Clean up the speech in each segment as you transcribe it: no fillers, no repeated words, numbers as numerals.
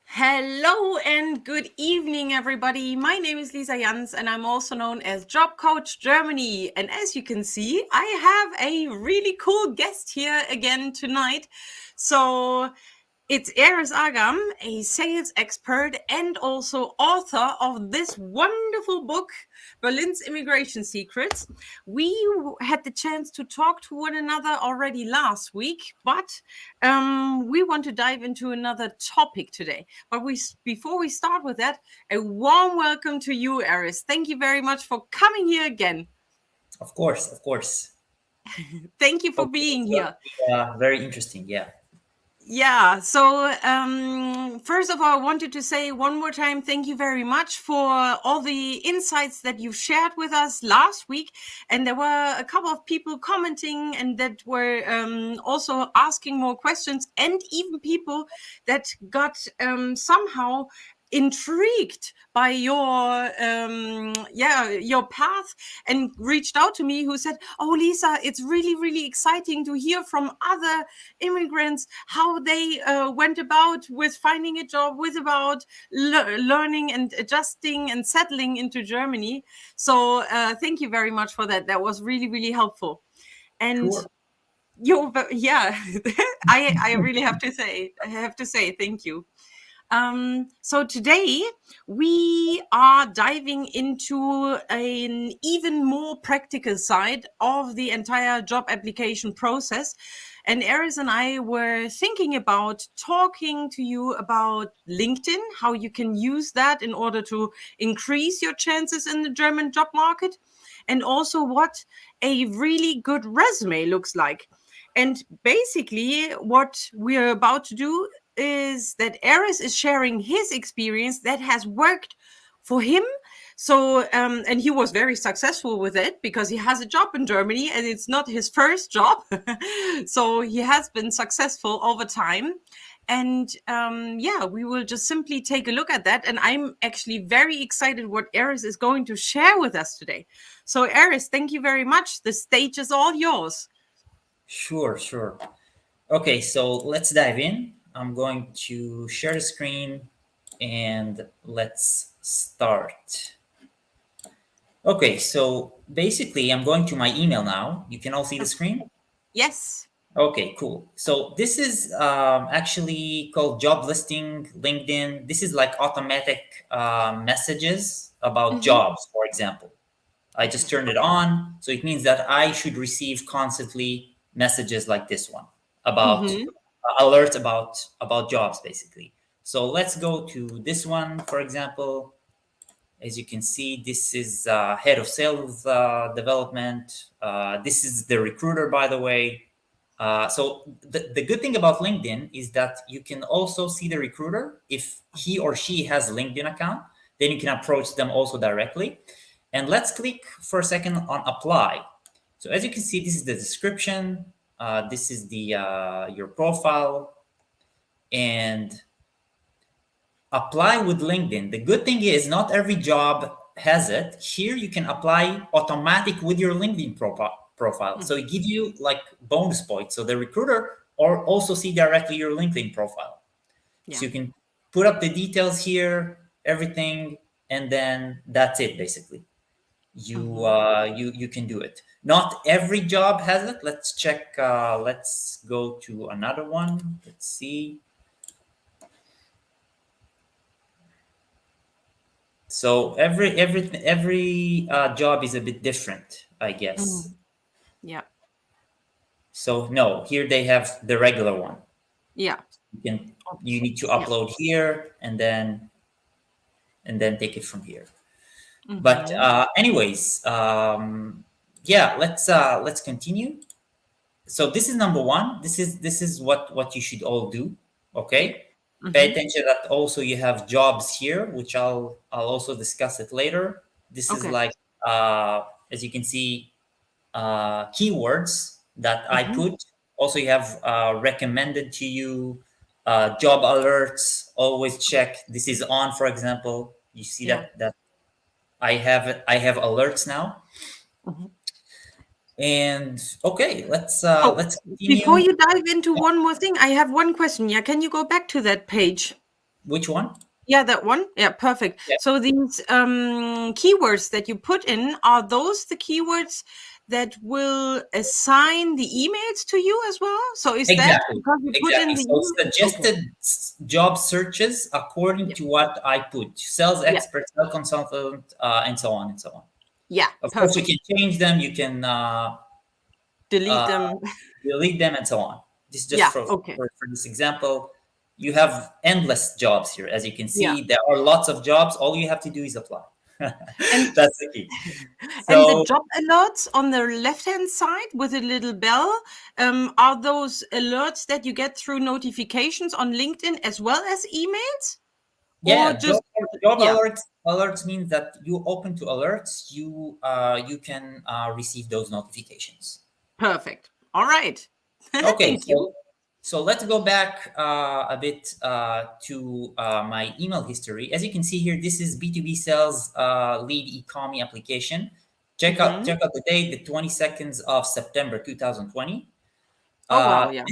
Hello and good evening, everybody. My name is Lisa Jans, and I'm also known as Job Coach Germany. And as you can see, I have a really cool guest here again tonight. So it's Erez Agam, a sales expert and also author of this wonderful book, Berlin's Immigration Secrets. We had the chance to talk to one another already last week, but we want to dive into another topic today. But before we start with that, a warm welcome to you, Erez. Thank you very much for coming here again. Of course, of course. Thank you for Okay, being it's going here. to be very interesting. Yeah. Yeah, so first of all, I wanted to say one more time, thank you very much for all the insights that you've shared with us last week. And there were a couple of people commenting and that were also asking more questions, and even people that got somehow intrigued by your path and reached out to me, who said, "Oh, Lisa, it's really exciting to hear from other immigrants how they went about with finding a job, with about learning and adjusting and settling into Germany." So thank you very much for that. That was really helpful. And Sure. yeah, I really have to say thank you. So today we are diving into an even more practical side of the entire job application process. And Eris and I were thinking about talking to you about LinkedIn, how you can use that in order to increase your chances in the German job market, and also what a really good resume looks like. And basically, what we're about to do is that Eris is sharing his experience that has worked for him. So, and he was very successful with it because he has a job in Germany and it's not his first job. So he has been successful over time. And yeah, we will just simply take a look at that. And I'm actually very excited what Eris is going to share with us today. So, Eris, thank you very much. The stage is all yours. Sure, sure. Okay, so let's dive in. I'm going to share the screen and let's start. Okay, so basically, I'm going to my email now. You can all see the screen? Yes. Okay, cool. So this is actually called job listing LinkedIn. This is like automatic messages about Mm-hmm. jobs, for example. I just turned it on. So it means that I should receive constantly messages like this one about Mm-hmm. alerts about jobs basically. So let's go to this one, for example. As you can see, this is head of sales development. This is the recruiter, by the way. So the good thing about LinkedIn is that you can also see the recruiter if he or she has LinkedIn account. Then you can approach them also directly. And let's click for a second on apply. So as you can see, this is the description. This is the your profile, and apply with LinkedIn. The good thing is not every job has it. Here you can apply automatic with your LinkedIn profile. So it give you like bonus points. So the recruiter or also see directly your LinkedIn profile. Yeah. So you can put up the details here, everything, and then that's it basically. You can do it. Not every job has it. Let's check. Let's go to another one. Let's see. So every job is a bit different, I guess. Mhm. Yeah. So no, here they have the regular one. Yeah. You need to Yeah. upload here and then take it from here. But Mhm. anyways, yeah, let's continue. So this is number one. This is what you should all do. Yeah. Okay. Pay Mhm. attention that also you have jobs here, which I'll also discuss it later. This is Okay. like as you can see, keywords that I Mhm. put. Also, you have recommended to you job alerts. Always check this is on. For example, you see Yeah. that I have alerts now. Mhm. And okay, let's Oh, let's before continue. you dive into one more thing, I have one question. Yeah, can you go back to that page? Which one? Yeah, that one. Yeah, perfect. Yeah. So these keywords that you put in, are those the keywords that will assign the emails to you as well? So is that Exactly. because you put in Exactly. the So email? Okay. suggested job searches according Yeah. to what I put: sales Yeah. expert, sales consultant, and so on and so on. Yeah. Of course, you Perfect. can change them. You can Delete uh, them. delete them and so on. This is just Yeah. for, Okay. for this example. You have endless jobs here. As you can Yeah. see, there are lots of jobs. All you have to do is apply. And That's the key. and the So job alerts on the left-hand side with a little bell, are those alerts that you get through notifications on LinkedIn as well as emails? Or yeah, just, job yeah, alerts means that you open to alerts. You can receive those notifications. perfect. All right. Okay, Thank you. so let's go back a bit to my email history. As you can see here, this is B2B sales lead eKomi application. Hmm. Check out the date, the 22nd of September 2020. Oh, wow. Yeah.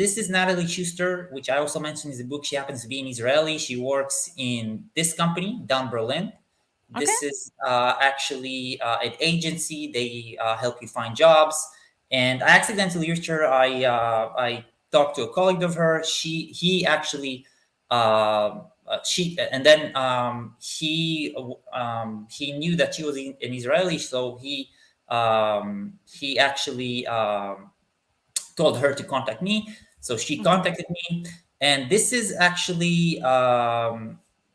This is Natalie Schuster, which I also mentioned in the book. She happens to be an Israeli. She works in this company down Berlin. Okay. This is actually an agency. They help you find jobs. And I accidentally reached her. I talked to a colleague of her. He actually she and then he knew that she was an Israeli, so he actually told her to contact me. So she Hmm. contacted me, and this is actually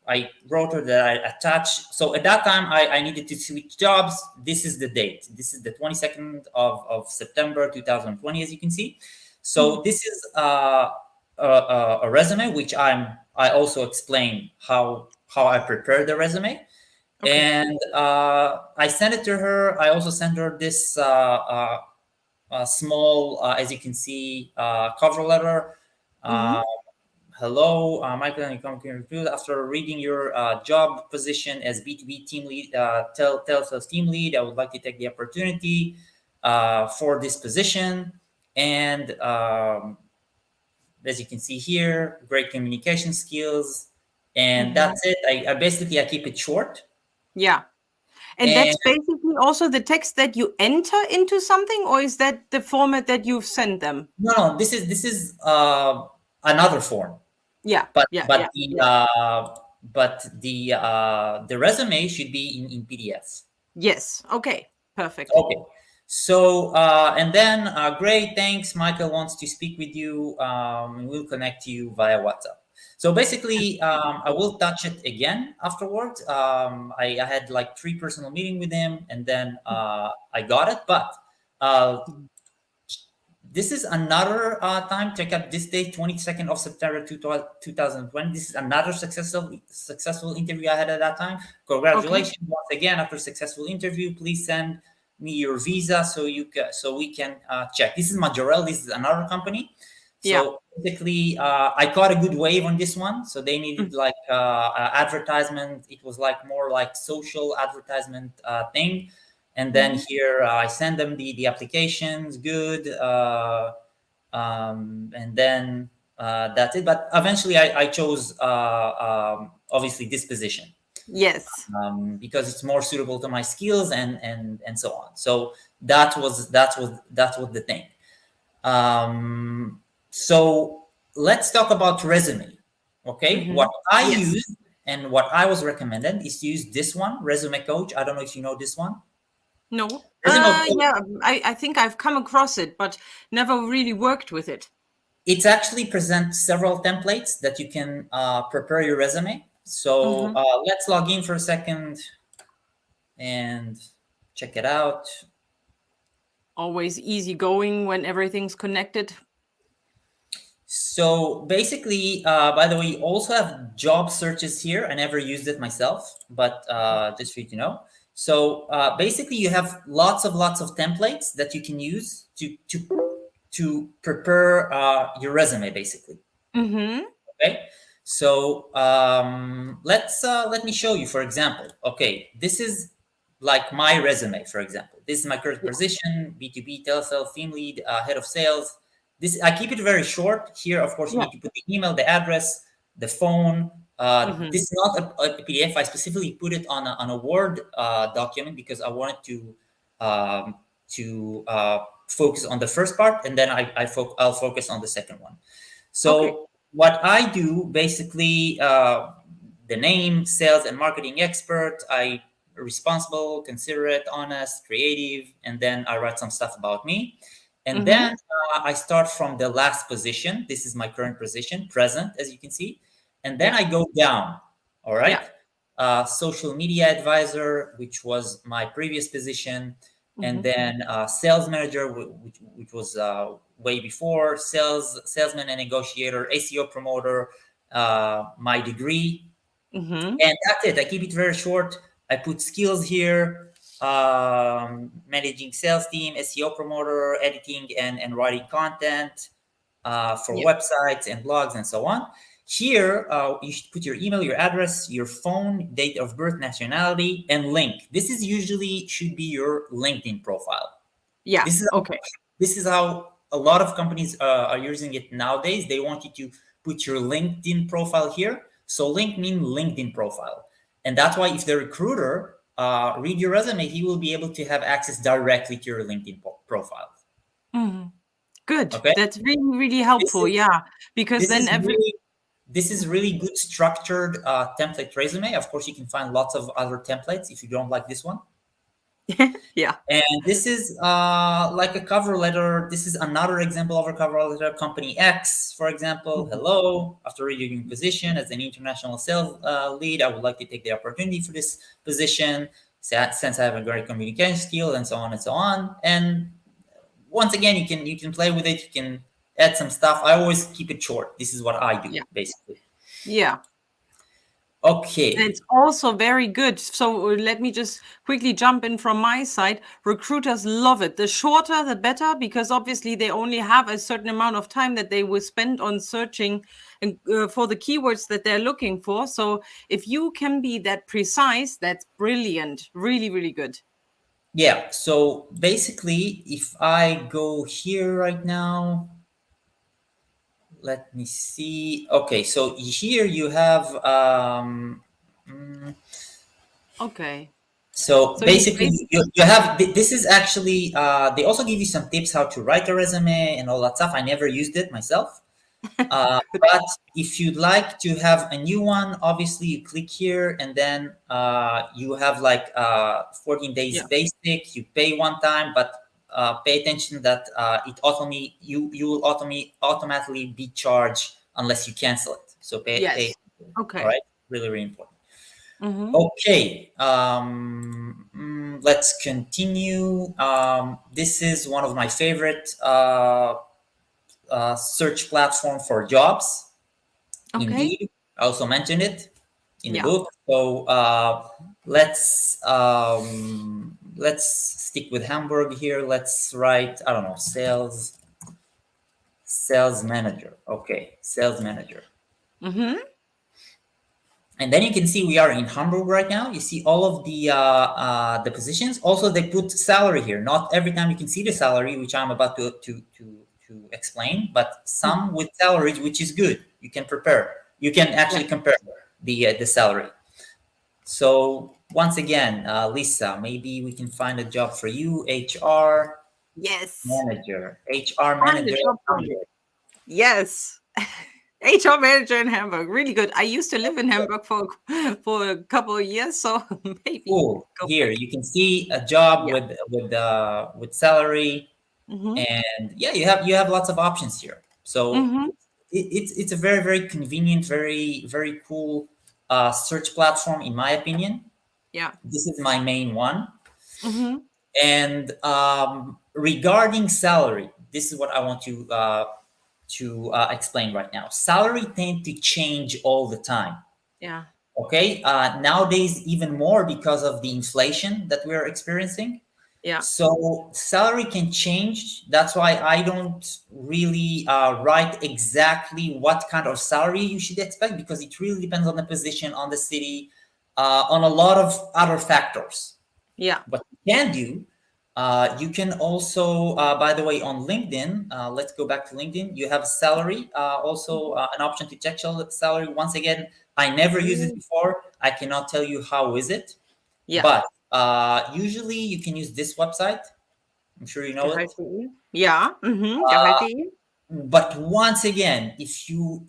I wrote her that I attached. So at that time, I needed to switch jobs. This is the date. This is the 22nd of September 2020, as you can see. So this is a resume, which I also explain how I prepare the resume. Okay. And I sent it to her. I also sent her this small, as you can see, cover letter. Hmm. Uh, Hello, Michael, and come here. After reading your job position as B2B team lead, telesales team lead, I would like to take the opportunity for this position. And as you can see here, great communication skills. And Hmm. that's it. I keep it short. Yeah. And And that's basically also the text that you enter into something, or is that the format that you've sent them? no, this is another form. Yeah. but Yeah. but Yeah. the Yeah. resume should be in PDF. Yes. Okay. Perfect. Okay. So and then great, thanks. Michael wants to speak with you. We'll connect you via WhatsApp. So basically, I will touch it again afterwards. I had like 3 personal meeting with him, and then I got it. But uh, Mhm. this is another time. Check out this day, 22nd of September 2020. This is another successful interview I had at that time. Okay. Congratulations once again. After successful interview, please send me your visa so we can check. This is Majorel. This is another company. Yeah. So basically, I caught a good wave on this one. So they needed Mm. like advertisement. It was like more like social advertisement thing. And then Mhm. here I send them the applications. Good. And then that's it. But eventually, I chose obviously this position Yes. because it's more suitable to my skills and so on. So that was the thing. So let's talk about resume. Okay, what Mhm. I Yes. use and what I was recommended is to use this one, Resume Coach. I don't know if you know this one. No. Resume Coach. Yeah, I think I've come across it, but never really worked with it. It's actually present several templates that you can prepare your resume. So Mhm. let's log in for a second and check it out. Always easy going when everything's connected. So basically, by the way, you also have job searches here. I never used it myself, but just for you to know. So basically, you have lots of templates that you can use to prepare your resume, basically. Mhm. Okay. So let me show you. For example, okay, this is like my resume. For example, this is my current Yeah. position: B2B telesales team lead, head of sales. This I keep it very short. Here, of course, you Yeah. need to put the email, the address, the phone, Mm-hmm. This is not a PDF. I specifically put it on a Word document because I wanted um, to focus on the first part, and then I'll focus on the second one. Okay. So what I do basically, the name, sales and marketing expert. I responsible, considerate, honest, creative, and then I write some stuff about me. And Mm-hmm. then I start from the last position. This is my current position, present, as you can see. And then Yeah. I go down. All Yeah. right. Social media advisor, which was my previous position. And Mm-hmm. then sales manager, which was way before, salesman and negotiator, ACO promoter, my degree, Mm-hmm. and that's it. I keep it very short. I put skills here, managing sales team, SEO promoter, editing and writing content for Yeah. websites and blogs and so on. Here, you should put your email, your address, your phone, date of birth, nationality, and link. This is usually should be your LinkedIn profile. Yeah. This is Okay. this is how a lot of companies are using it nowadays. They want you to put your LinkedIn profile here. So link mean LinkedIn profile, and that's why if the recruiter read your resume, he will be able to have access directly to your LinkedIn profile. Mm-hmm. Good. Okay, That's really, really this helpful. is Yeah. Because this then is every really this is really good structured template resume. Of course, you can find lots of other templates if you don't like this one. yeah. And this is like a cover letter. This is another example of a cover letter. Company X, for example. Mhm. Hello. After reviewing position as an international sales lead, I would like to take the opportunity for this position since I have a great communication skill and so on and so on. And once again, you can play with it. You can add some stuff. I always keep it short. This is what I do Yeah. basically. Yeah. Okay. It's also very good. So let me just quickly jump in from my side. Recruiters love it. The shorter, the better, because obviously they only have a certain amount of time that they will spend on searching for the keywords that they're looking for. So if you can be that precise, that's brilliant. Really, really good. Yeah. So basically, if I go here right now, let me see. Okay, so here you have mm, Okay. so So you basically basically, you have this is actually they also give you some tips how to write a resume and all that stuff. I never used it myself. good. But if you'd like to have a new one, obviously you click here and then you have like 14 days Yeah. basic. You pay one time, but pay attention that you will automatically be charged unless you cancel it. So pay. Yes. All Okay. right, really really important. Mm-hmm. Okay, let's continue. This is one of my favorite search platform for jobs. Okay. Indeed, I also mentioned it in the Yeah. book. So let's stick with Hamburg here. Let's write, I don't know, sales manager. Okay, sales manager. Mm-hmm. And then you can see we are in Hamburg right now. You see all of the positions. Also, they put salary here. Not every time you can see the salary, which I'm about to explain, but some with salaries, which is good. You can prepare. You can Yeah. actually compare the salary. So once again, Lisa, maybe we can find a job for you. HR Yes. manager. HR Find a manager. job for me. Hamburg. Yes. HR manager in Hamburg. Really good. I used to live in Hamburg for a couple of years, so maybe Cool. go for Here it. you can see a job Yeah. with salary. Mhm. And yeah, you have lots of options here. So Mhm. it's a very very convenient, very very cool search platform in my opinion. Yeah. This is my main one. Mhm. And regarding salary, this is what I want to explain right now. Salary tend to change all the time. Yeah. Okay, nowadays even more because of the inflation that we're experiencing. Yeah. So salary can change. That's why I don't really write exactly what kind of salary you should expect because it really depends on the position, on the city, on a lot of other factors. Yeah. What you can do, You can also, by the way, on LinkedIn, let's go back to LinkedIn. You have salary, also an option to check salary. Once again, I never used it Mm, before. I cannot tell you how is it, yeah. but usually you can use this website. I'm sure you know it. Gehalt.de. Ja. Mhm. Gehalt.de. But once again, if you,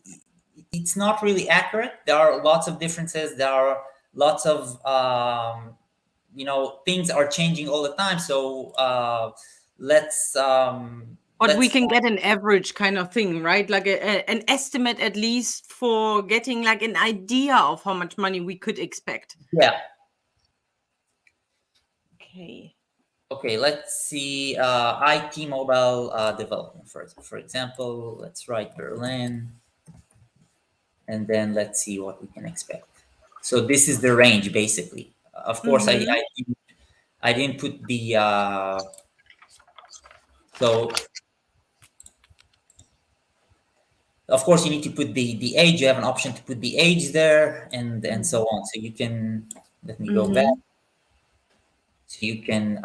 it's not really accurate. There are lots of differences. There are lots of things are changing all the time. So let's But we let's can get an average kind of thing, right? Like an estimate at least for getting like an idea of how much money we could expect. yeah. Okay. Okay, let's see. IT mobile development for example. Let's write Berlin, and then let's see what we can expect. So this is the range basically. Of course, Mhm. I didn't put the so of course you need to put the age. You have an option to put the age there, and so on. So you can, let me go back. Mhm. So you can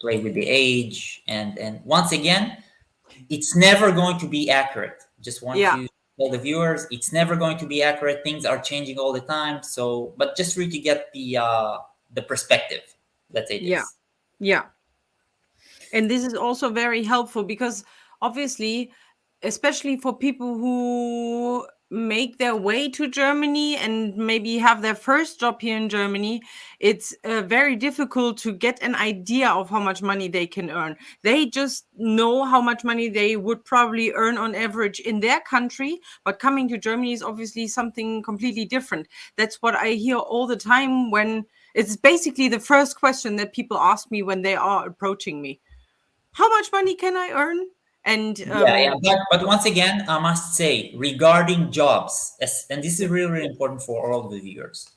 play with the age, and once again, it's never going to be accurate. Just want Yeah. to tell the viewers, it's never going to be accurate. Things are changing all the time. So, but just really get the perspective. Let's say Yeah. this. Yeah. And this is also very helpful because obviously, especially for people who make their way to Germany and maybe have their first job here in Germany, it's very difficult to get an idea of how much money they can earn. They just know how much money they would probably earn on average in their country, but coming to Germany is obviously something completely different. That's what I hear all the time when it's basically the first question that people ask me when they are approaching me. How much money can I earn? And Yeah, yeah. But once again, I must say regarding jobs, and this is yeah, really, really important for all the viewers,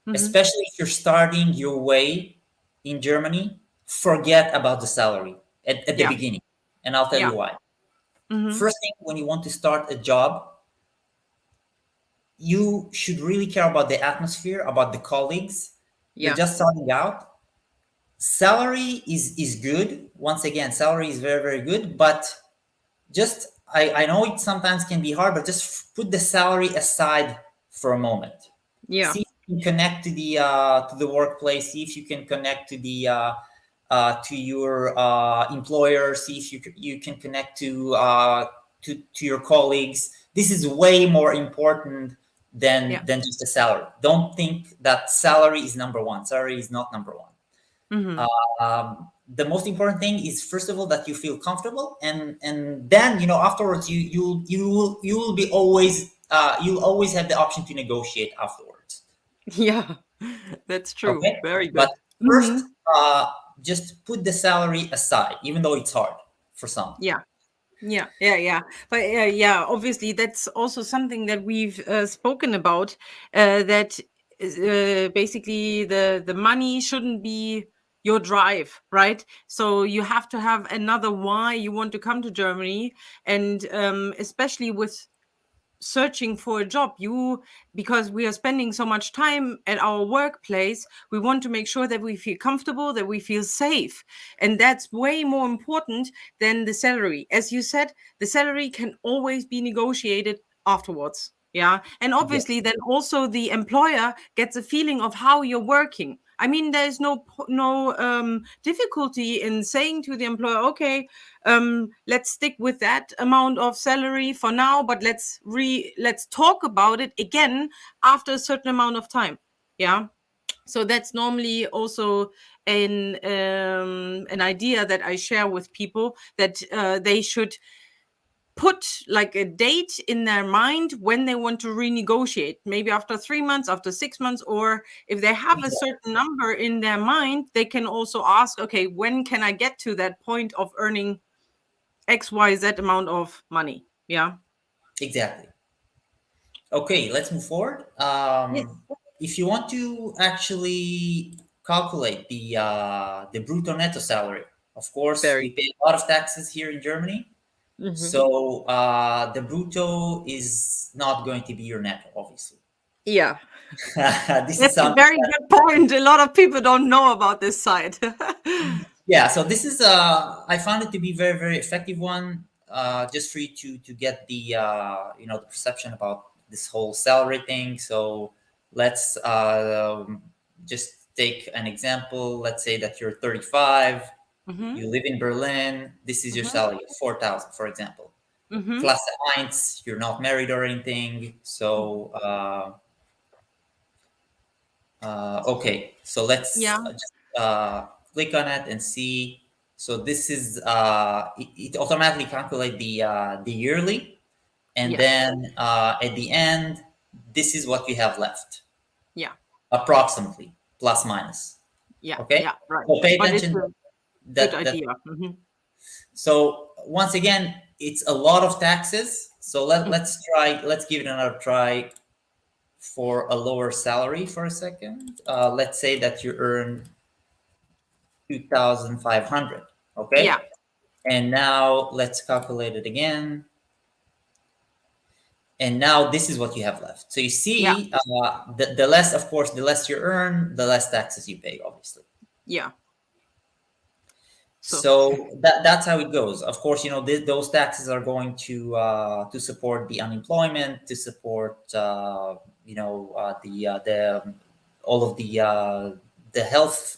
mhm, especially if you're starting your way in Germany, forget about the salary at the yeah, beginning. And I'll tell yeah, you why. mhm, First thing, when you want to start a job, you should really care about the atmosphere, about the colleagues. You're yeah, just starting out. Salary is good. Once again, salary is very, very good, but just I know it sometimes can be hard, but just put the salary aside for a moment. yeah, See if you can connect to the workplace. See if you can connect to your employer. See if you can connect to your colleagues. This is way more important yeah, than just the salary. Don't think that salary is number one. Salary is not number one. mhm, The most important thing is first of all that you feel comfortable, and then afterwards you will be always you'll always have the option to negotiate afterwards. yeah. That's true. Okay, Very but good. first Mhm, just put the salary aside, even though it's hard for some. yeah. Yeah, yeah, yeah. But yeah, obviously that's also something that we've spoken about. That basically the money shouldn't be your drive, right? So you have to have another why you want to come to Germany, and especially with searching for a job, you because we are spending so much time at our workplace, we want to make sure that we feel comfortable, that we feel safe, and that's way more important than the salary. As you said, the salary can always be negotiated afterwards. Yeah, and Yeah, obviously then also the employer gets a feeling of how you're working. I mean, there's no difficulty in saying to the employer, okay, let's stick with that amount of salary for now, but let's talk about it again after a certain amount of time. Yeah, so that's normally also an idea that I share with people, that they should put like a date in their mind when they want to renegotiate, maybe after 3 months, after 6 months, or if they have a exactly. certain number in their mind, they can also ask, okay, when can I get to that point of earning XYZ amount of money? Yeah. Exactly. Okay, let's move forward. Yes. If you want to actually calculate the brutto netto salary, of course, Very. we pay a lot of taxes here in Germany. Mhm. So the brutto is not going to be your netto, obviously. Yeah. This is That's a something very good point. A lot of people don't know about this side. Yeah, so this is I found it to be very, very effective one, just for you to get the the perception about this whole salary thing. So let's just take an example. Let's say that you're 35, Mm-hmm. you live in Berlin. This is your Mm-hmm. salary, 4,000, for example. Mm-hmm. Class eins, you're not married or anything. So okay, so let's Yeah. just click on it and see. So this is it automatically calculate the yearly, and Yes. then at the end, this is what you have left, Yeah. approximately plus minus. Yeah. Okay, Yeah. Right. so pay But it's attention a good that. idea. Mm-hmm. So once again, it's a lot of taxes. So let's give it another try for a lower salary for a second. Let's say that you earn 2,500. Yeah. Okay. And now let's calculate it again. And now this is what you have left. So you Yeah. see, the less, of course, the less you earn, the less taxes you pay, obviously. Yeah. So. So that's how it goes. Of course, those taxes are going to support the unemployment, to support the all of the health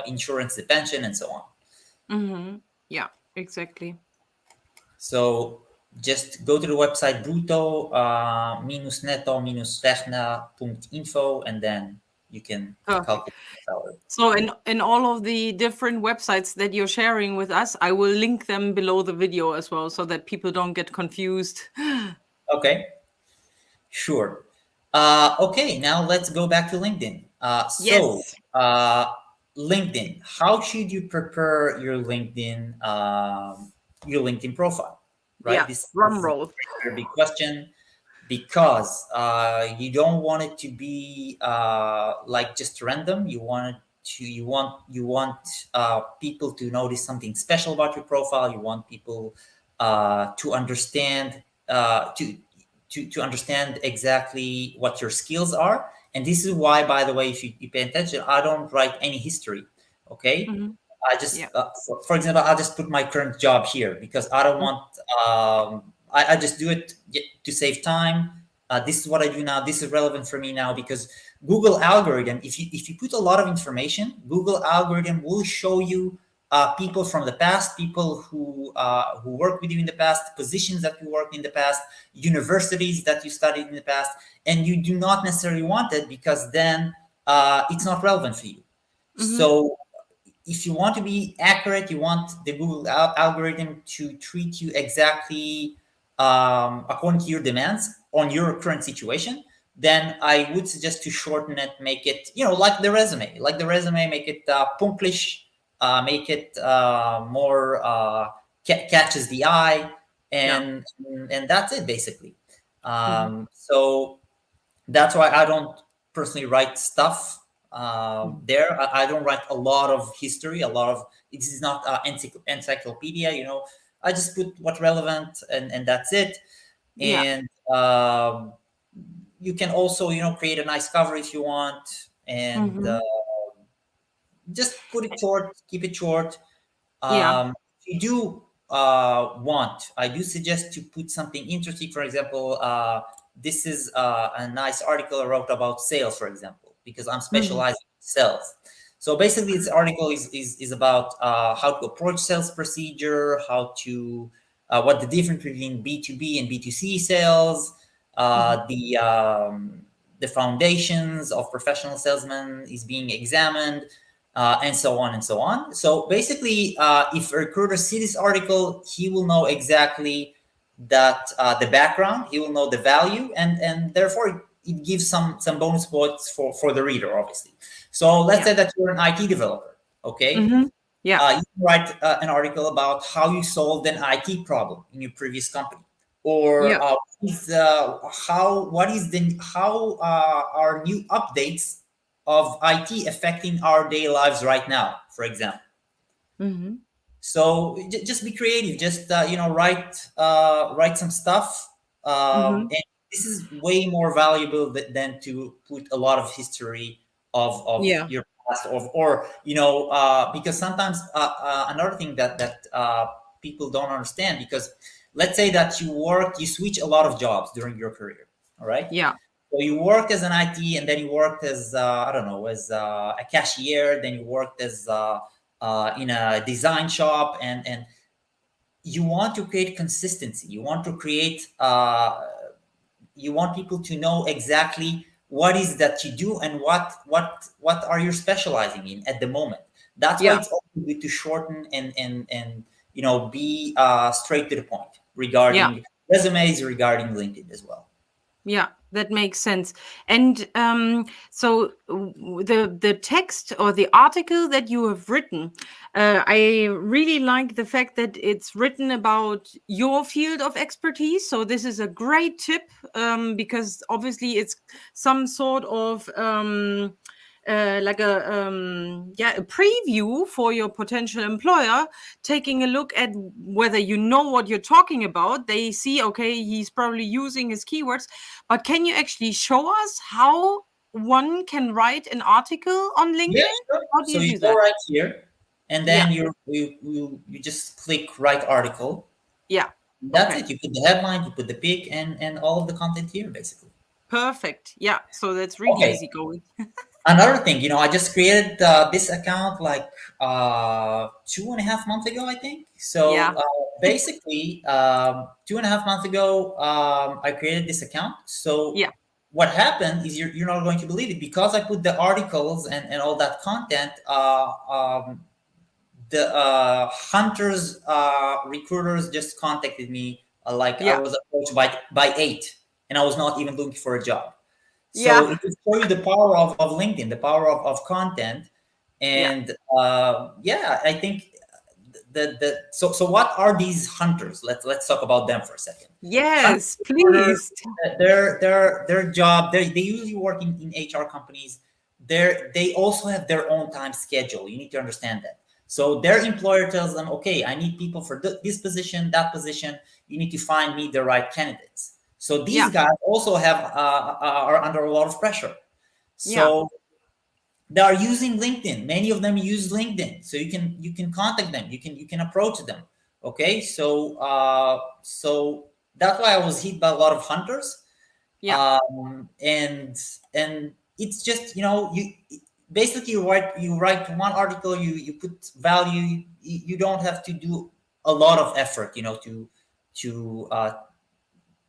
insurance, the pension, and so on. Mm-hmm. Yeah. Exactly. So just go to the website Brutto minus Netto minus Rechna.info, and then you can Perfect. calculate the salary. So in all of the different websites that you're sharing with us, I will link them below the video as well so that people don't get confused. Okay, sure. Okay, now let's go back to LinkedIn. Yes. LinkedIn. How should you prepare your LinkedIn profile? Right. Yeah. This Drum is a roll. very big question, because you don't want it to be like just random. You want people to notice something special about your profile. You want people to understand to understand exactly what your skills are. And this is why, by the way, if you pay attention, I don't write any history. Okay. Hmm. I Yeah. just, for example, I'll just put my current job here because I don't want. I just do it to save time. This is what I do now. This is relevant for me now because Google algorithm. If you put a lot of information, Google algorithm will show you people from the past, people who worked with you in the past, positions that you worked in the past, universities that you studied in the past, and you do not necessarily want it because then it's not relevant for you. Hmm. So if you want to be accurate, you want the Google algorithm to treat you exactly according to your demands on your current situation, then I would suggest to shorten it, make it, like the resume, make it punktlich, make it more catches the eye, Yeah. and that's it basically. Hmm. So that's why I don't personally write stuff Hmm. there. I don't write a lot of history. This is not encyclopedia. I just put what's relevant, and that's it. Yeah. And you can also create a nice cover if you want, and Hmm. just put it short, keep it short. Yeah. If you do I do suggest to put something interesting. For example, this is a nice article I wrote about sales, for example, because I'm Hmm. specializing in sales. So basically, this article is about how to approach sales procedure, what the difference between B2B and B2C sales, Hmm. the foundations of professional salesmen is being examined, and so on and so on. So basically, if a recruiter sees this article, he will know exactly that the background, he will know the value, and therefore it gives some bonus points for the reader, obviously. So let's Yeah. say that you're an IT developer, okay? Hmm. Yeah. You can write an article about how you solved an IT problem in your previous company, Yeah. or how are new updates of IT affecting our daily lives right now, for example. Hmm. So just be creative. Just write some stuff, Hmm. and this is way more valuable than to put a lot of history of Yeah. your fast, or because sometimes another thing that people don't understand, because let's say that you switch a lot of jobs during your career, all right? Yeah. So you worked as an IT, and then you worked as I don't know, as a cashier. Then you worked as in a design shop, and you want to create consistency. You want to create. You want people to know exactly what is that you do and what are you specializing in at the moment. That's why Yeah. it's also good to shorten and be straight to the point Yeah. regarding resumes, regarding LinkedIn as well. Yeah, that makes sense. And so the text or the article that you have written, I really like the fact that it's written about your field of expertise. So this is a great tip, because obviously it's some sort of like a preview for your potential employer, taking a look at whether you know what you're talking about. They see, okay, he's probably using his keywords, but can you actually show us how one can write an article on Yeah, LinkedIn? sure. How do So you you do go that? right here, and Yeah. then you just click write article. Yeah. That's Okay. it. You put the headline, you put the pic, and all of the content here, basically. Perfect. Yeah. So that's really Okay. easy going. Another thing, I just created this account like 2.5 months ago, I think. So Yeah. basically, 2.5 months ago, I created this account. So Yeah. what happened is you're not going to believe it, because I put the articles and all that content. The hunters, recruiters just contacted me, like I Yeah. was approached by eight, and I was not even looking for a job. So Yeah. it will show you the power of LinkedIn, the power of content. Yeah. And yeah, I think so what are these hunters? Let's talk about them for a second. Hunter Yes, recruiters, please. their job, they usually work in HR companies. They also have their own time schedule. You need to understand that. So their employer tells them, okay, I need people for this position, that position. You need to find me the right candidates. So these Yeah. guys also are under a lot of pressure. Yeah. So they are using LinkedIn. Many of them use LinkedIn, so you can contact them. You can approach them. Okay, so that's why I was hit by a lot of hunters, Yeah. and it's just you basically you write one article, you put value. You don't have to do a lot of effort, to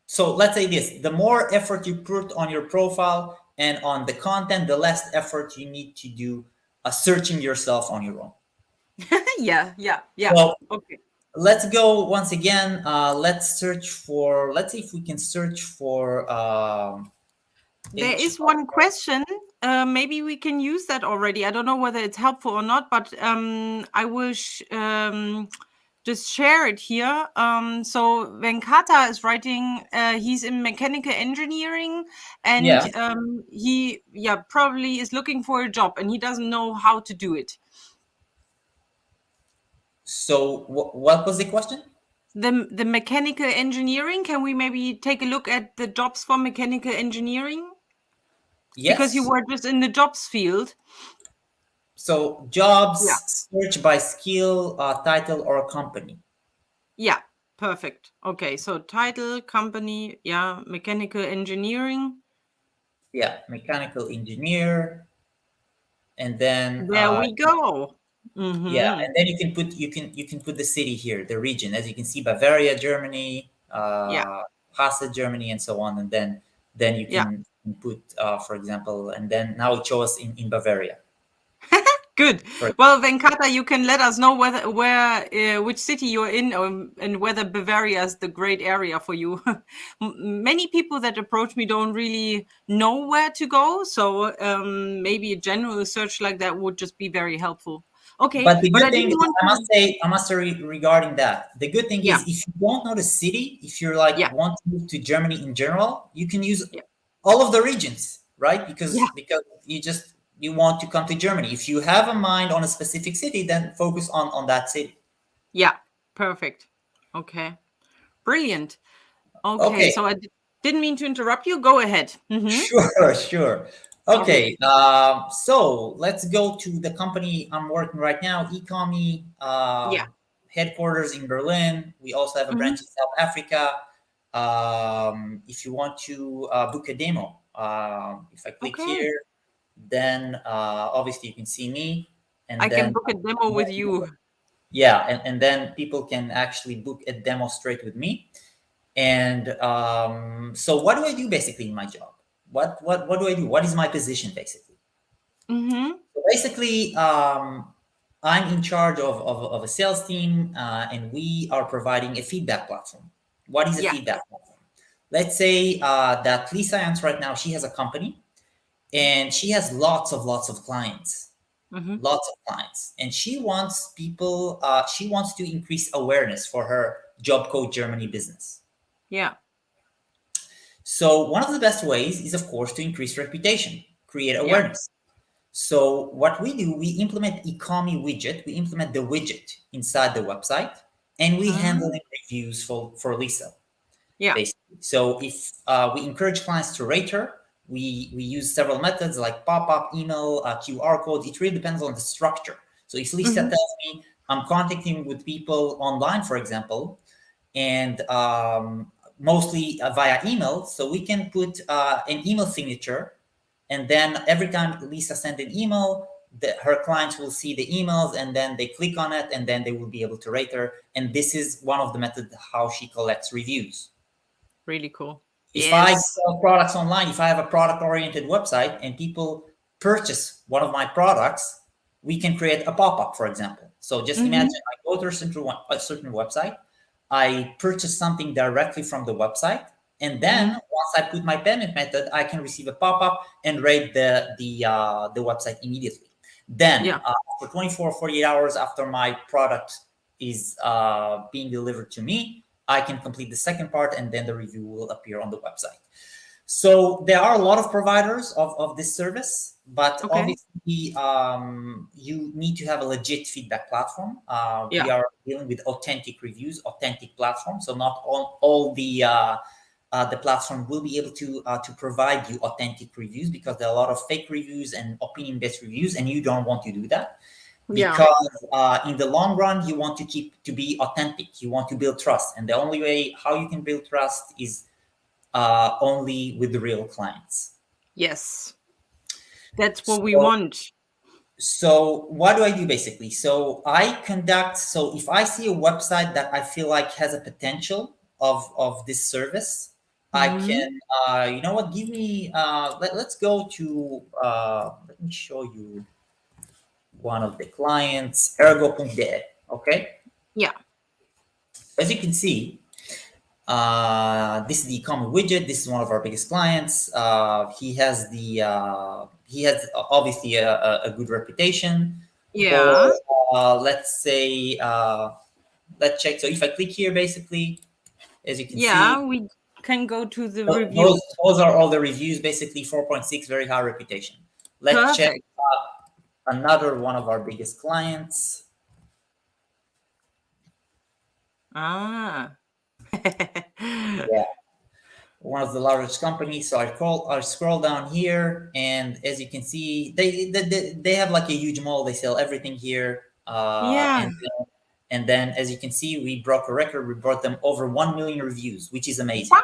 so let's say this: the more effort you put on your profile and on the content, the less effort you need to do searching yourself on your own. Yeah. Yeah. Yeah. So Okay. let's go once again. Let's see if we can search for There HR. is one question. Maybe we can use that already. I don't know whether it's helpful or not, but I will just share it here. So Venkata is writing. He's in mechanical engineering, and Yeah. he, yeah, probably is looking for a job, and he doesn't know how to do it. So what was the question? The mechanical engineering. Can we maybe take a look at the jobs for mechanical engineering? Because you Yes. were just in the jobs field. So jobs, Yeah. search by skill, title, or company. Yeah, perfect. Okay, so title, company, yeah, mechanical engineering. Yeah, mechanical engineer, and then There we go. yeah, Mm-hmm. and then you can put the city here, the region, as you can see: Bavaria, Germany, Yeah, Hesse, Germany, and so on. And then you yeah. can put, for example, and then now it shows us in Bavaria. Good. For Well, Venkata, you can let us know which city you're in, and whether Bavaria is the great area for you. Many people that approach me don't really know where to go, so maybe a general search like that would just be very helpful. Okay, But the but good I thing, didn't want to. I must say regarding that, the good thing Yeah, is, if you don't know the city, if you're like yeah, want to move to Germany in general, you can use yeah, all of the regions, right? yeah, Because you want to come to Germany. If you have a mind on a specific city, then focus on that city. yeah. Perfect. Okay, brilliant. Okay, Okay, so I didn't mean to interrupt you. Go ahead. Mm-hmm. sure, sure. Okay, so let's go to the company I'm working right now, eKomi, Yeah. headquarters in Berlin. We also have a Hmm. branch in South Africa. If you want to book a demo, if I click Okay. here, then obviously you can see me, and I can then book a demo with you. yeah, and then people can actually book a demo straight with me. And so, what do I do basically in my job? What do I do? What is my position basically? Hmm. So basically, I'm in charge of a sales team, and we are providing a feedback platform. What is a Yeah. feedback platform? Let's say that Lisa Ants right now, she has a company and she has lots of clients, Hmm. and she wants people. She wants to increase awareness for her Job Code Germany business. Yeah. So one of the best ways is, of course, to increase reputation, create Yeah. awareness. So what we do, we implement eKomi widget. We implement the widget inside the website, and we handle Hmm. reviews for Lisa, Yeah. basically. So if we encourage clients to rate her, we use several methods like pop-up, email, QR code. It really depends on the structure. So if Lisa Hmm. tells me I'm contacting with people online, for example, and mostly via email, so we can put an email signature, and then every time Lisa sends an email, her clients will see the emails, and then they click on it, and then they will be able to rate her. And this is one of the methods how she collects reviews. Really cool. If I Yes. sell products online, if I have a product oriented website and people purchase one of my products, we can create a pop up, for example. So just imagine Hmm. I go to a certain website, I purchase something directly from the website, and then Hmm. once I put my payment method, I can receive a pop up and rate the website immediately. Then Yeah. after 24 48 hours after my product is being delivered to me, I can complete the second part, and then the review will appear on the website. So there are a lot of providers of this service, but Okay. obviously you need to have a legit feedback platform. We Yeah. are dealing with authentic reviews, authentic platform. So not all the platform will be able to provide you authentic reviews, because there are a lot of fake reviews and opinion-based reviews, and you don't want to do that, Yeah. because in the long run you want to keep to be authentic, you want to build trust, and the only way how you can build trust is only with the real clients. Yes. That's what we So want. what do I do basically? So I conduct, so if I see a website that I feel like has a potential of this service, I Hmm. can you know what, give me let's go to let me show you one of the clients, ergo.de. Okay, Yeah. as you can see, this is the common widget. This is one of our biggest clients. He has obviously a good reputation. Or Yeah. let's say let's check. So if I click here, basically, as you can see, Yeah. We can go to the reviews. those are all the reviews. Basically, 4.6, very high reputation. Let's check Perfect. another one of our biggest clients. Ah. Yeah, one of the largest companies. So I scroll down here, and as you can see, they have like a huge mall. They sell everything here, Yeah. and then as you can see, we broke a record. We brought them over 1 million reviews, which is amazing.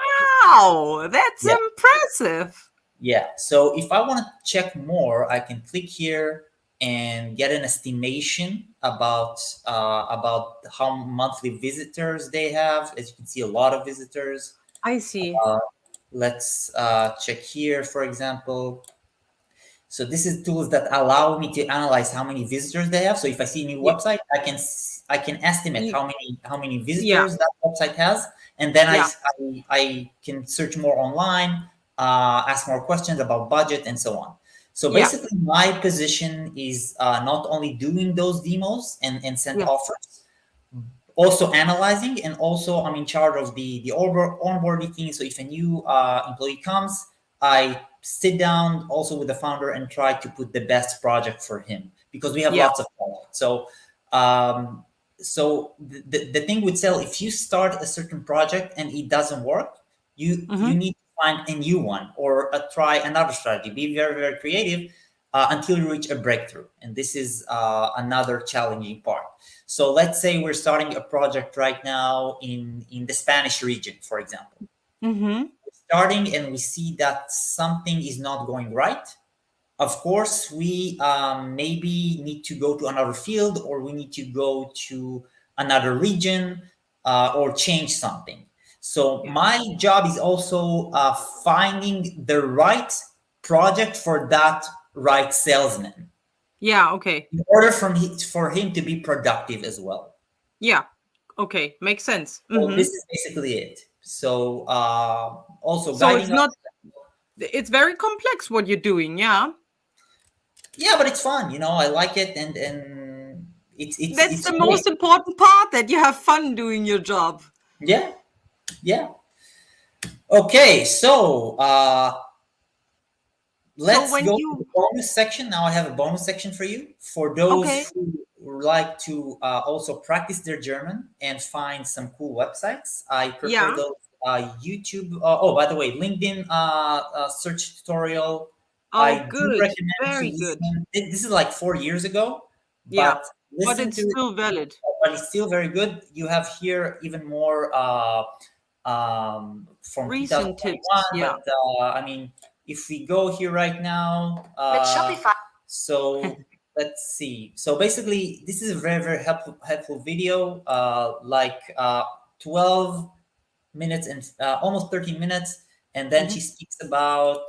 Wow. That's Yeah, impressive. yeah. So if I want to check more, I can click here and get an estimation about how monthly visitors they have. As you can see, a lot of visitors. I see. Uh, let's check here, for example. So this is tools that allow me to analyze how many visitors they have. So if I see a new Yeah. website, I can estimate You, how many yeah. visitors that website has, and then Yeah. I can search more online, ask more questions about budget and so on. So Yeah. basically, my position is not only doing those demos and send Yeah. offers, also analyzing, and also I'm in charge of the onboarding thing. So if a new employee comes, I sit down also with the founder and try to put the best project for him, because we have Yeah. lots of projects. So um, the thing with sell, if you start a certain project and it doesn't work, you Hmm. need to find a new one or try another strategy. Be very, very creative until you reach a breakthrough. And this is another challenging part. So let's say we're starting a project right now in the Spanish region, for example. Mm-hmm. Starting and we see that something is not going right. Of course, we maybe need to go to another field, or we need to go to another region, or change something. So Yeah. my job is also finding the right project for that right salesman Yeah. Okay. in order for him to be productive as well. Yeah. Okay. Makes sense. So this Mm-hmm. is basically it. So also So guiding it's us. not. It's very complex what you're doing. Yeah. Yeah, but it's fun. I like it, and That's it's the great. most important part, that you have fun doing your job. Yeah, yeah. Okay, so So let's when go to the you. bonus section. Now I have a bonus section for you for those Okay. who would like to also practice their German and find some cool websites. I prefer Yeah. those YouTube. Oh, by the way, LinkedIn search tutorial. I Oh, do good. recommend to Very good. listen. This is like 4 years ago, Yeah. but But listen it's to it. still valid. But it's still very good. You have here even more from Recent 2021. tips. Yeah. But I mean, if we go here right now, so let's see. So basically, this is a very, very helpful video, like 12 minutes and almost 13 minutes. And then Mm-hmm. she speaks about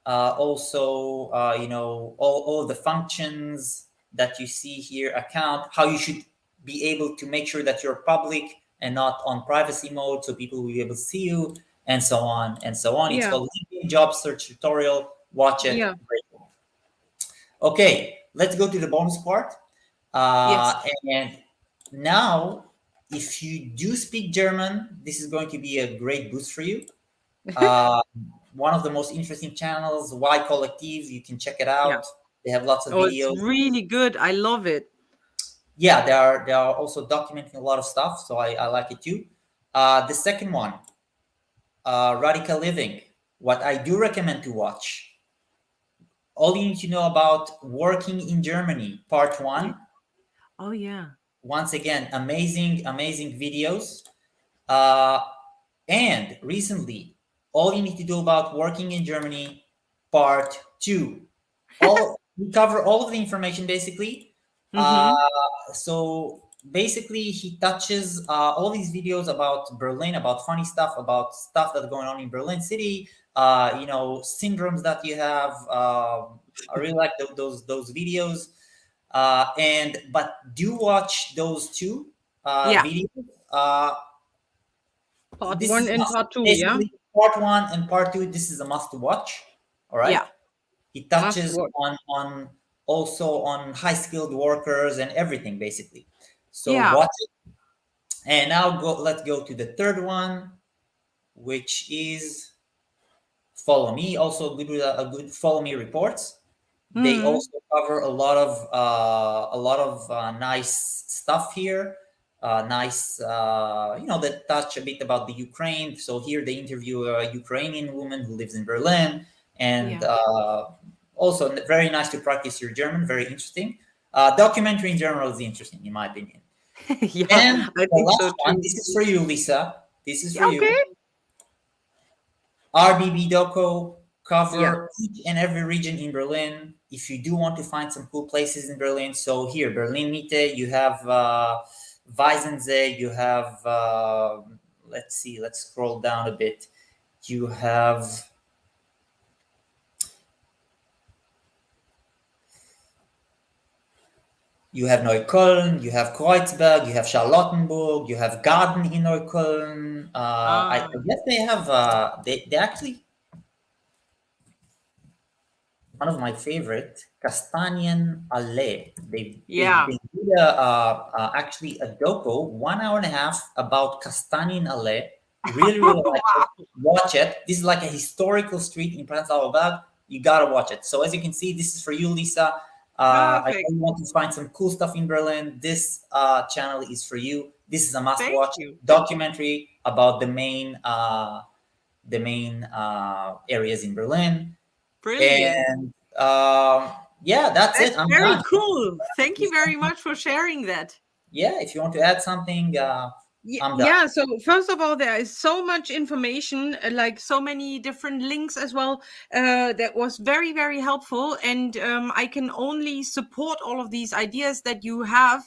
also, all of the functions that you see here, account, how you should be able to make sure that you're public and not on privacy mode, so people will be able to see you, and so on and so on. It's Yeah. called LinkedIn Job Search Tutorial. Watch it. Yeah. Great. Okay, let's go to the bonus part. Yes. And now, if you do speak German, this is going to be a great boost for you. Uh, One of the most interesting channels, Y Collective. You can check it Yeah. out. They have lots of Oh, it's videos. really good. I love it. Yeah, they are also documenting a lot of stuff, so I like it too. The second one, Radical Living. What I do recommend to watch. All you need to know about working in Germany, part Yeah. one. Oh, yeah. Once again, amazing videos. Uh, and recently, all you need to do about working in Germany, part two. All we cover all of the information basically. Uh, Mm-hmm. so basically, he touches all these videos about Berlin, about funny stuff, about stuff that's going on in Berlin city. Syndromes that you have. I really like those videos. And but do watch those two Yeah. videos. Uh, Part this one is a and must. part two. Yeah. Basically, part one and part two. This is a must to watch. All right. Yeah. He Must touches watch. on also on high skilled workers and everything basically. So Yeah. watch it. And now let's go to the third one, which is Follow Me. Also good with a good Follow Me reports. They Mm. also cover a lot of nice stuff here. Nice, that touch a bit about the Ukraine. So here they interview a Ukrainian woman who lives in Berlin, and Yeah. also very nice to practice your German. Very interesting. Documentary in general is interesting, in my opinion. Yeah. And I the think so last one, too. this is for you, Lisa. This is for Yeah, you. okay. RBB Doco Yeah. cover each and every region in Berlin. If you do want to find some cool places in Berlin, so here, Berlin Mitte, you have Weissensee, you have, let's see, let's scroll down a bit. You have, Neukölln, you have Kreuzberg, you have Charlottenburg, you have Garden in Neukölln. I Ah. guess they have, they actually, one of my favorite, Kastanienallee. They Yeah. did actually a doco 1 hour and a half about Kastanienallee. Really like it. Wow. Watch it. This is like a historical street in Prenzlauer Berg. You gotta watch it. So as you can see, this is for you, Lisa. I Perfect. know you want to find some cool stuff in Berlin. This channel is for you. This is a Thank must-watch you. documentary about the main areas in Berlin. Brilliant. And yeah, that's it. That's I'm very done. cool. Thank you very much for sharing that. Yeah, if you want to add something, I'm done. Yeah, so first of all, there is so much information, like so many different links as well, that was very, very helpful. And I can only support all of these ideas that you have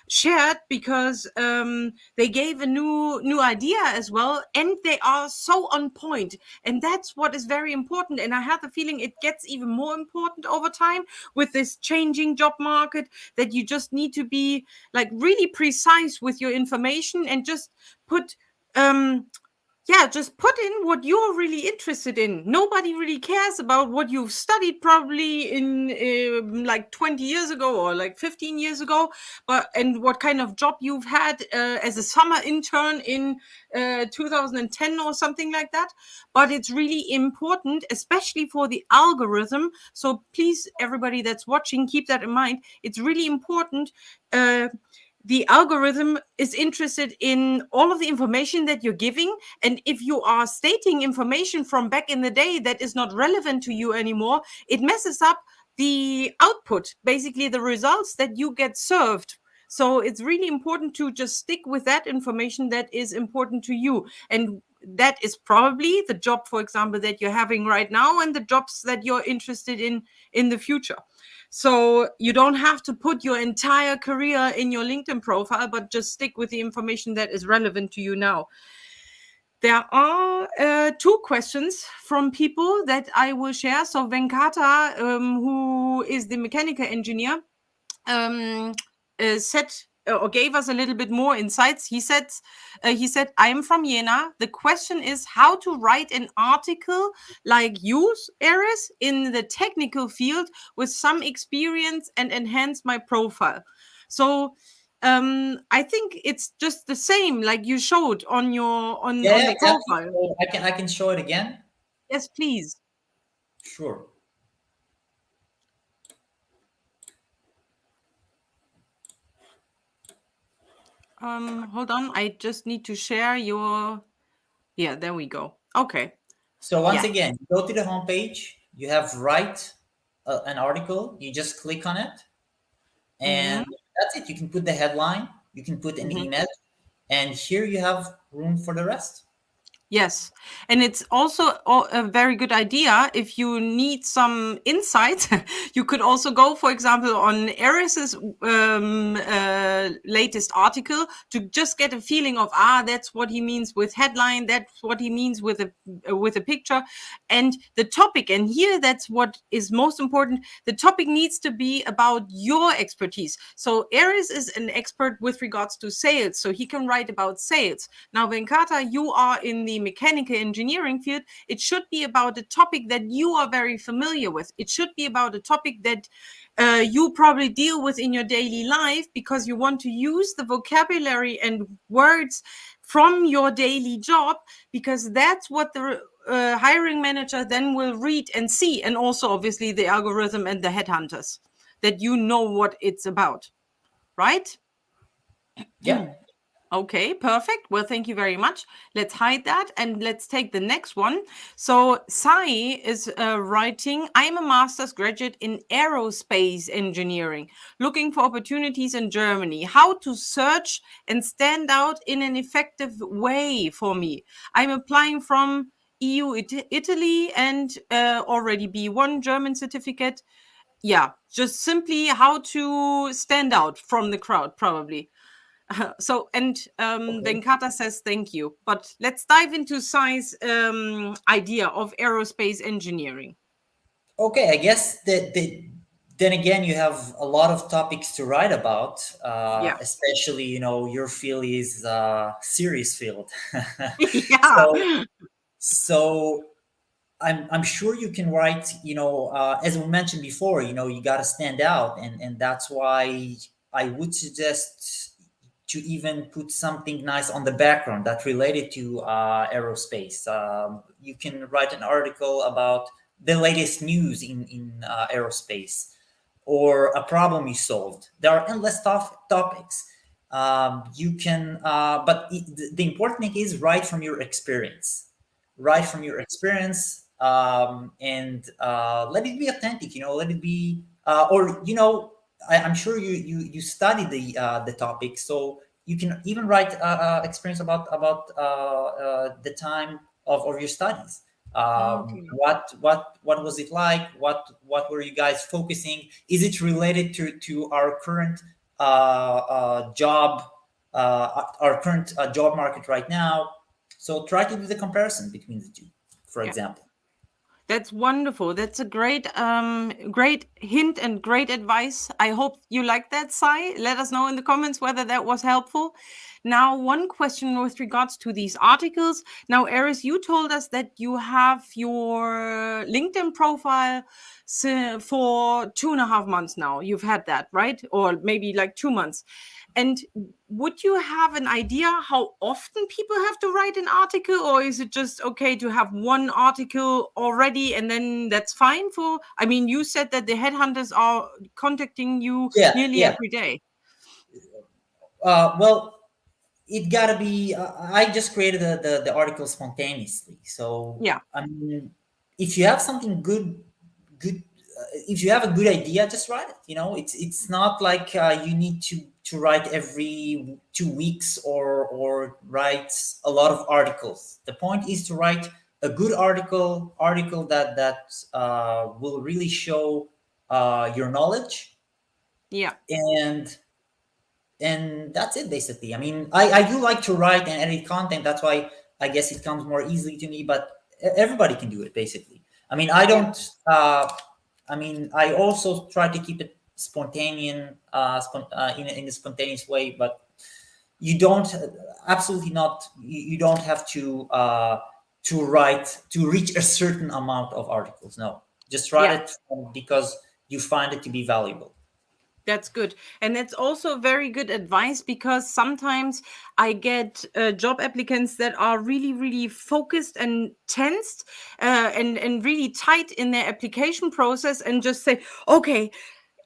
shared, because they gave a new idea as well, and they are so on point. And that's what is very important. And I have the feeling it gets even more important over time with this changing job market, that you just need to be like really precise with your information and just put just put in what you're really interested in. Nobody really cares about what you've studied probably in like 20 years ago or like 15 years ago, but and what kind of job you've had as a summer intern in 2010 or something like that. But it's really important, especially for the algorithm. So please, everybody that's watching, keep that in mind. It's really important. The algorithm is interested in all of the information that you're giving. And if you are stating information from back in the day that is not relevant to you anymore, it messes up the output, basically the results that you get served. So it's really important to just stick with that information that is important to you. And that is probably the job, for example, that you're having right now, and the jobs that you're interested in the future. So you don't have to put your entire career in your LinkedIn profile, but just stick with the information that is relevant to you now. There are two questions from people that I will share. So Venkata, who is the mechanical engineer, said or gave us a little bit more insights. He said, I am from Jena. The question is how to write an article like you, Erez, in the technical field with some experience and enhance my profile. So I think it's just the same like you showed on your Yeah, on yeah, the exactly. profile. So I can show it again. Yes, please. Sure. Hold on. I just need to share your. Yeah, there we go. Okay. So once Yeah. again, you go to the homepage. You have write an article. You just click on it, Mm-hmm. and that's it. You can put the headline. You can put an Mm-hmm. image, and here you have room for the rest. Yes. And it's also a very good idea if you need some insight. You could also go, for example, on Erez's latest article to just get a feeling of, that's what he means with headline. That's what he means with a picture and the topic. And here, that's what is most important. The topic needs to be about your expertise. So Erez is an expert with regards to sales. So he can write about sales. Now, Venkata, you are in the mechanical engineering field. It should be about a topic that you are very familiar with. It should be about a topic that you probably deal with in your daily life, because you want to use the vocabulary and words from your daily job, because that's what the hiring manager then will read and see. And also, obviously, the algorithm and the headhunters, that you know what it's about, right? Yeah. Okay, perfect. Well, thank you very much. Let's hide that and let's take the next one. So Sai is writing, I'm a master's graduate in aerospace engineering, looking for opportunities in Germany. How to search and stand out in an effective way for me. I'm applying from EU Italy and already B1 German certificate. Yeah, just simply how to stand out from the crowd, probably. And Okay. Venkata says thank you. But let's dive into Sai's idea of aerospace engineering. Okay. I guess then again, you have a lot of topics to write about, Yeah. especially your field is serious field. Yeah. so so I'm sure you can write, as we mentioned before, you got to stand out. And that's why I would suggest to even put something nice on the background that related to aerospace. You can write an article about the latest news in aerospace, or a problem you solved. There are endless topics. You can, but the important thing is write from your experience. write Yeah. from your experience, and let it be authentic. Let it be, or I'm sure you study the topic, so you can even write experience about the time of your studies. Okay. What was it like? What were you guys focusing? Is it related to our current job, our current job market right now? So try to do the comparison between the two, for Yeah. example. That's wonderful. That's a great hint and great advice. I hope you like that, Sai. Let us know in the comments whether that was helpful. Now, one question with regards to these articles. Now, Eris, you told us that you have your LinkedIn profile for 2.5 months now. You've had that, right? Or maybe like 2 months. And would you have an idea how often people have to write an article, or is it just okay to have one article already and then that's fine for? I mean, you said that the headhunters are contacting you Yeah, nearly yeah. every day. Well, it gotta be. I just created the article spontaneously. So Yeah, I mean, if you have something good, if you have a good idea, just write it. It's not like you need to write every 2 weeks or write a lot of articles. The point is to write a good article that will really show your knowledge, yeah, and that's it basically. I mean, I do like to write and edit content. That's why I guess it comes more easily to me, but everybody can do it basically. I mean, I yeah, don't I mean, I also try to keep it spontaneous, in a spontaneous way, but you don't, absolutely not, you don't have to write to reach a certain amount of articles. No, just write yeah. it because you find it to be valuable. That's good. And it's also very good advice because sometimes I get job applicants that are really, really focused and tensed and really tight in their application process and just say, okay,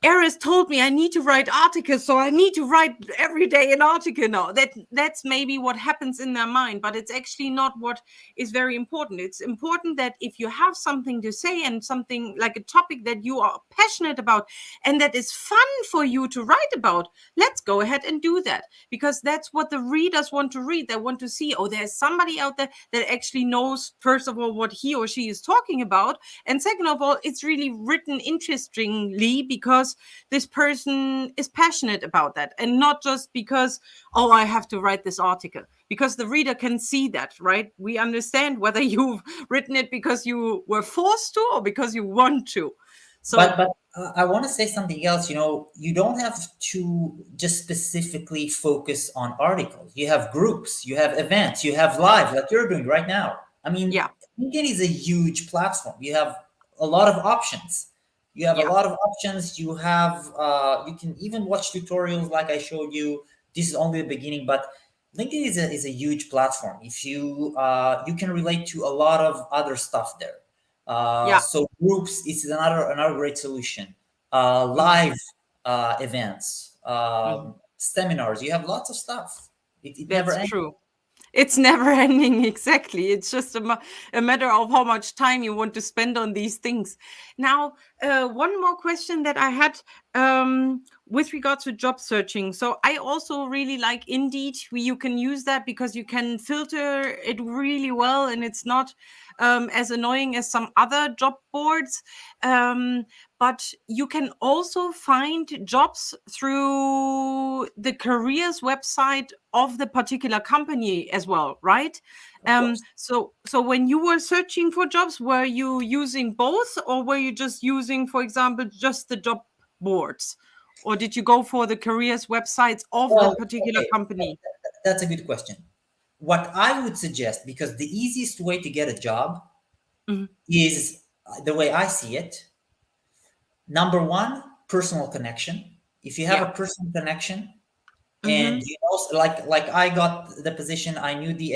Erez told me I need to write articles, so I need to write every day an article now. That's maybe what happens in their mind, but it's actually not what is very important. It's important that if you have something to say and something like a topic that you are passionate about and that is fun for you to write about, let's go ahead and do that because that's what the readers want to read. They want to see, oh, there's somebody out there that actually knows, first of all, what he or she is talking about. And second of all, it's really written interestingly because this person is passionate about that and not just because, oh, I have to write this article. Because the reader can see that, right? We understand whether you've written it because you were forced to or because you want to. So, But I want to say something else. You don't have to just specifically focus on articles. You have groups, you have events, you have live like you're doing right now. I mean, yeah, LinkedIn is a huge platform. You have a lot of options. You have a yeah, lot of options. You can even watch tutorials like I showed you. This is only the beginning, but LinkedIn is a huge platform. If you can relate to a lot of other stuff there. yeah. So groups is another great solution. Mhm, Live events, mhm. seminars. You have lots of stuff. It never That's ends. true. It's never ending, exactly. It's just a matter of how much time you want to spend on these things. Now, one more question that I had with regard to job searching. So I also really like Indeed. You can use that because you can filter it really well and it's not as annoying as some other job boards. Um, but you can also find jobs through the careers website of the particular company as well, right? Of course. So when you were searching for jobs, were you using both, or were you just using, for example, just the job boards, or did you go for the careers websites of the Well, particular okay, company? that's a good question. What I would suggest, because the easiest way to get a job Mhm. is the way I see it. Number one, personal connection. If you have Yeah. a personal connection, and Hmm. like I got the position, I knew the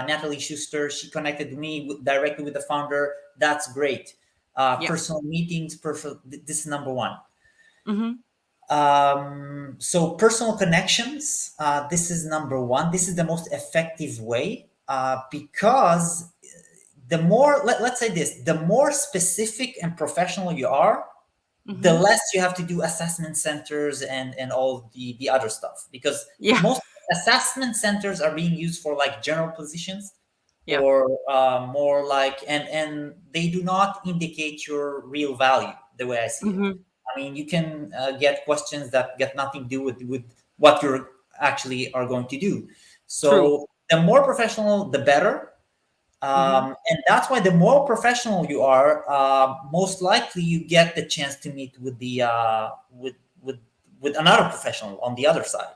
Natalie Schuster, she connected me directly with the founder. That's great. Yeah. Personal meetings, this is number one. Hmm. So personal connections, this is number one. This is the most effective way, because the more, let's say this, the more specific and professional you are, the Mm-hmm. less you have to do assessment centers and all the other stuff, because Yeah. most assessment centers are being used for like general positions, Yeah. or more like, and they do not indicate your real value the way I see it. Mm-hmm. I mean, you can get questions that get nothing to do with what you're actually are going to do. True. So the more professional, the better. Mm-hmm. And that's why the more professional you are, most likely you get the chance to meet with the with with another professional on the other side.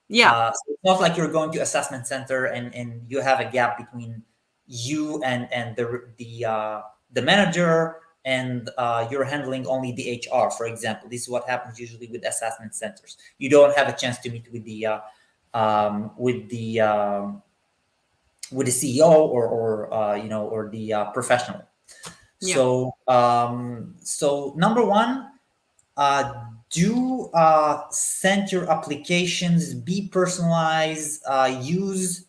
Yeah. So it's not like you're going to assessment center and you have a gap between you and the manager, and you're handling only the HR, for example. This is what happens usually with assessment centers. You don't have a chance to meet with the with the with the CEO or or the professional. Yeah. So number one, do send your applications, be personalized, use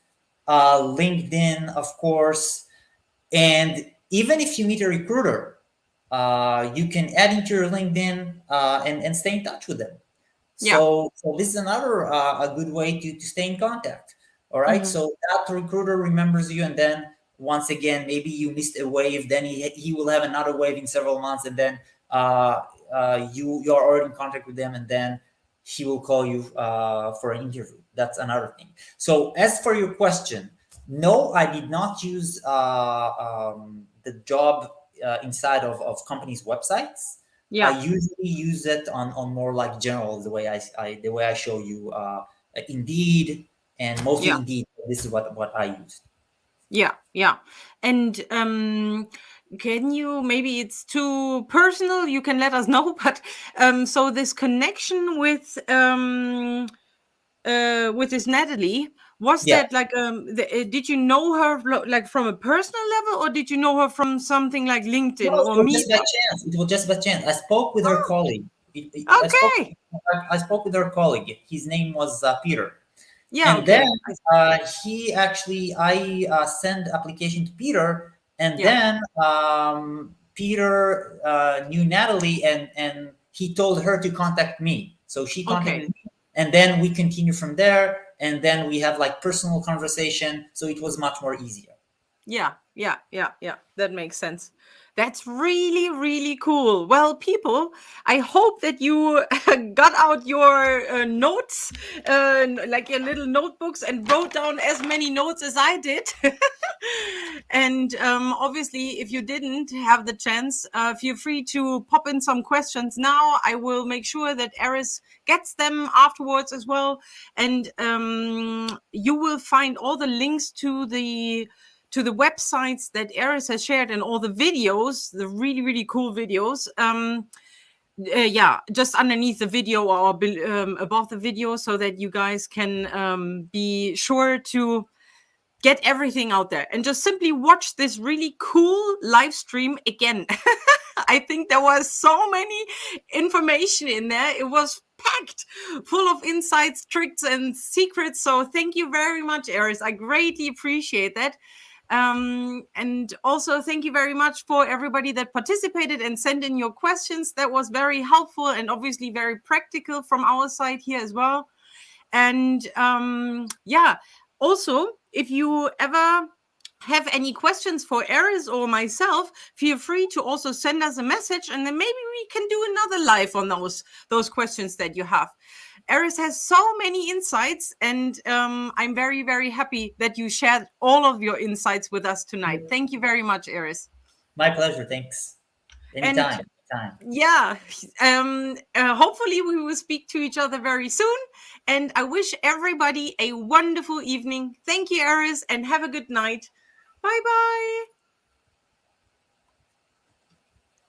LinkedIn, of course. And even if you meet a recruiter, you can add into your LinkedIn and stay in touch with them. Yeah. So this is another a good way to stay in contact. All right. Mm-hmm. So that recruiter remembers you, and then once again, maybe you missed a wave. Then he will have another wave in several months, and then you're already in contact with them, and then he will call you for an interview. That's another thing. So as for your question, no, I did not use the job inside of companies' websites. I Yeah. usually use it on more like general, the way the way I show you Indeed, and mostly Yeah. Indeed. This is what I use. Yeah. Yeah. And can you, maybe it's too personal, you can let us know, but so this connection with this Natalie, was Yeah, that like did you know her like from a personal level, or did you know her from something like no, LinkedIn it or was just by Meetup? chance. It was just by chance. I spoke with her colleague. I spoke. Okay. I spoke with her colleague. His name was Peter. Yeah. And then Okay. he actually, I sent application to Peter, and Yeah. then Peter knew Natalie, and he told her to contact me. So she Okay. contacted me, and then we continue from there, and then we have like personal conversation. So it was much more easier. Yeah, yeah, yeah, yeah. That makes sense. That's really, really cool. Well, people, I hope that you got out your notes, like your little notebooks, and wrote down as many notes as I did. And obviously, if you didn't have the chance, feel free to pop in some questions now. I will make sure that Eris gets them afterwards as well. And you will find all the links to the websites that Eris has shared, and all the videos, the really, really cool videos. Yeah, just underneath the video, or above the video, so that you guys can be sure to get everything out there and just simply watch this really cool live stream again. I think there was so many information in there. It was packed full of insights, tricks, and secrets. So thank you very much, Eris. I greatly appreciate that. And also thank you very much for everybody that participated and sent in your questions. That was very helpful and obviously very practical from our side here as well. And yeah, also, if you ever have any questions for Eris or myself, feel free to also send us a message, and then maybe we can do another live on those questions that you have. Eris has so many insights, and I'm very, very happy that you shared all of your insights with us tonight. Thank you very much, Eris. My pleasure. Thanks. And Anytime. Anytime. yeah, hopefully we will speak to each other very soon. And I wish everybody a wonderful evening. Thank you, Eris, and have a good night. Bye bye.